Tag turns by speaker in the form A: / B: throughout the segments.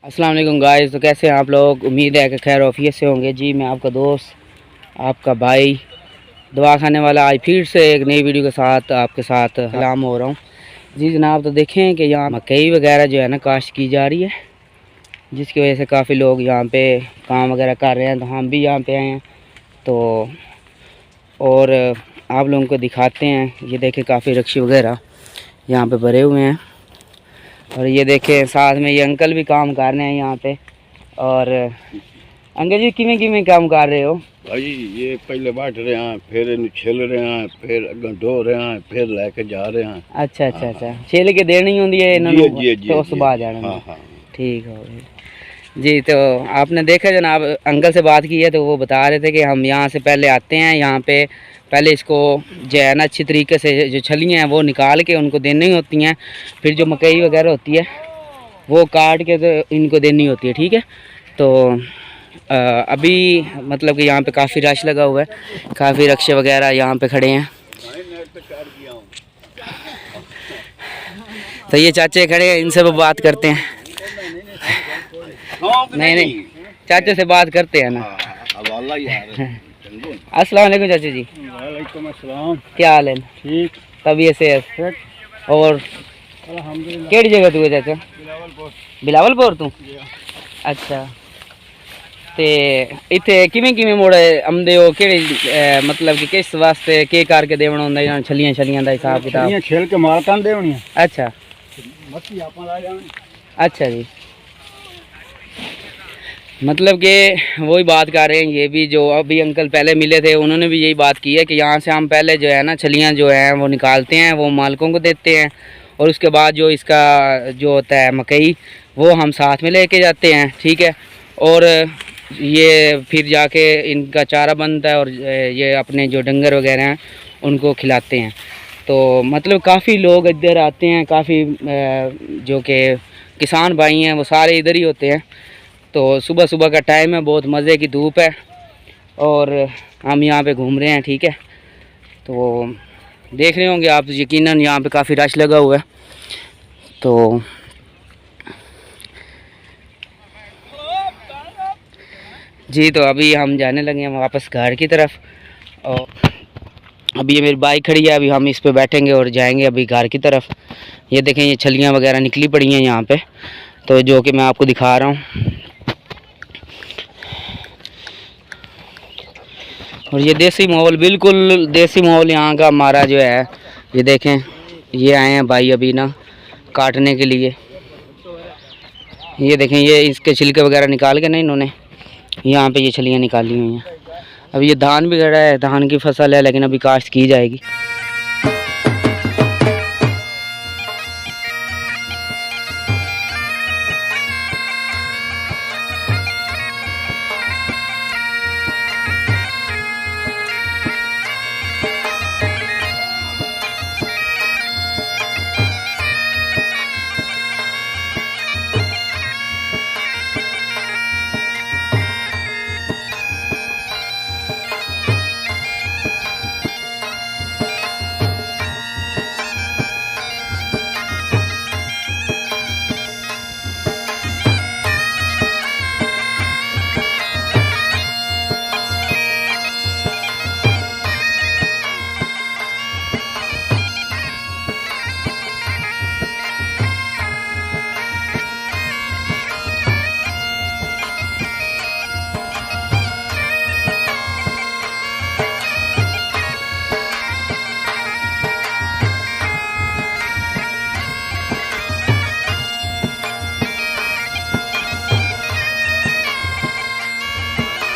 A: अस्सलाम वालेकुम गाइस। तो कैसे हैं आप लोग? उम्मीद है कि खैर ऑफियत से होंगे। जी मैं आपका दोस्त, आपका भाई, दवा खाने वाला आज फिर से एक नई वीडियो के साथ आपके साथ सलाम हो रहा हूँ। जी जनाब, तो देखें कि यहाँ मकई वगैरह जो है ना काश्त की जा रही है, जिसकी वजह से काफ़ी लोग यहाँ पे काम वगैरह कर रहे हैं। तो हम भी यहाँ पे आए हैं तो और आप लोगों को दिखाते हैं। ये देखें काफ़ी रक्शे वगैरह यहाँ पे भरे हुए हैं और ये देखें साथ में ये अंकल भी काम कर रहे हैं यहाँ पे। और अंकल जी किमें किमें काम कर रहे हो?
B: भाई ये पहले बांट रहे हैं, फिर इन्हें छिल रहे हैं, फिर अगर धो रहे हैं, फिर लेके जा रहे हैं।
A: अच्छा अच्छा अच्छा, छिल के देनी होती है इन्होंने तो उस बाद जाना।
B: हाँ।
A: ठीक है जी। तो आपने देखा जनाब, अंकल से बात की है तो वो बता रहे थे कि हम यहाँ से पहले आते हैं, यहाँ पे पहले इसको जो है ना अच्छी तरीके से जो छलियाँ हैं वो निकाल के उनको देनी होती हैं। फिर जो मकई वगैरह होती है वो काट के तो इनको देनी होती है। ठीक है। तो अभी मतलब कि यहाँ पे काफ़ी रश लगा हुआ है, काफ़ी रक्शे वगैरह यहाँ पे खड़े हैं। तो ये चाचे खड़े हैं, इनसे वो बात करते हैं। नहीं चाचे से बात करते हैं ना। अस्सलाम वालेकुम चाचा जी।
B: वालेकुम अस्सलाम।
A: क्या हाल है?
B: ठीक।
A: तबीयत से और केड़ी जगह तू है चाचा? बिलावलपुर तू? अच्छा। ते इत्थे किवें किवें मोड़ आंदे हो? केड़े मतलब कि किस वास्ते के करके देवना हुंदा इन्हां छलियां छलियां दा हिसाब किताब?
B: छलियां छिल के मालकां नूं देवणियां।
A: अच्छा
B: मक्की आपां ला जाणी।
A: अच्छा जी। मतलब कि वही बात कर रहे हैं। ये भी जो अभी अंकल पहले मिले थे उन्होंने भी यही बात की है कि यहाँ से हम पहले जो है ना छलियाँ जो हैं वो निकालते हैं, वो मालिकों को देते हैं और उसके बाद जो इसका जो होता है मकई वो हम साथ में लेके जाते हैं। ठीक है। और ये फिर जाके इनका चारा बनता है और ये अपने जो डंगर वगैरह हैं उनको खिलाते हैं। तो मतलब काफ़ी लोग इधर आते हैं, काफ़ी जो कि किसान भाई हैं वो सारे इधर ही होते हैं। तो सुबह सुबह का टाइम है, बहुत मज़े की धूप है और हम यहाँ पे घूम रहे हैं। ठीक है। तो देख रहे होंगे आप यकीनन यहाँ पे काफ़ी रश लगा हुआ है। तो जी तो अभी हम जाने लगे हैं वापस घर की तरफ और अभी ये मेरी बाइक खड़ी है, अभी हम इस पे बैठेंगे और जाएंगे अभी घर की तरफ। ये देखें ये छलियाँ वगैरह निकली पड़ी हैं यहाँ पे, तो जो कि मैं आपको दिखा रहा हूँ। और ये देसी माहौल, बिल्कुल देसी माहौल यहाँ का हमारा जो है। ये देखें ये आए हैं भाई अभी ना काटने के लिए। ये देखें ये इसके छिलके वगैरह निकाल के ना इन्होंने यहाँ पे ये छलियाँ निकाली हुई हैं। अभी ये धान भी खड़ा है, धान की फसल है लेकिन अभी काश्त की जाएगी।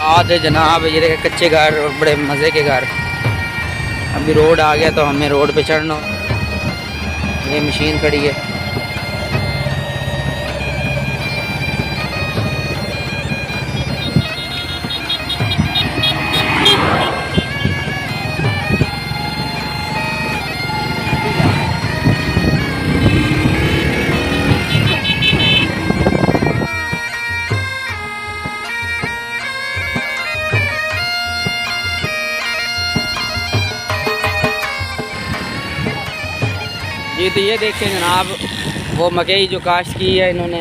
A: आधे जनाब ये देखे कच्चे घर और बड़े मज़े के घर। अभी रोड आ गया तो हमें रोड पे चढ़ना। ये मशीन खड़ी है। जी तो ये देखें जनाब वो मकई जो काश्त की है इन्होंने,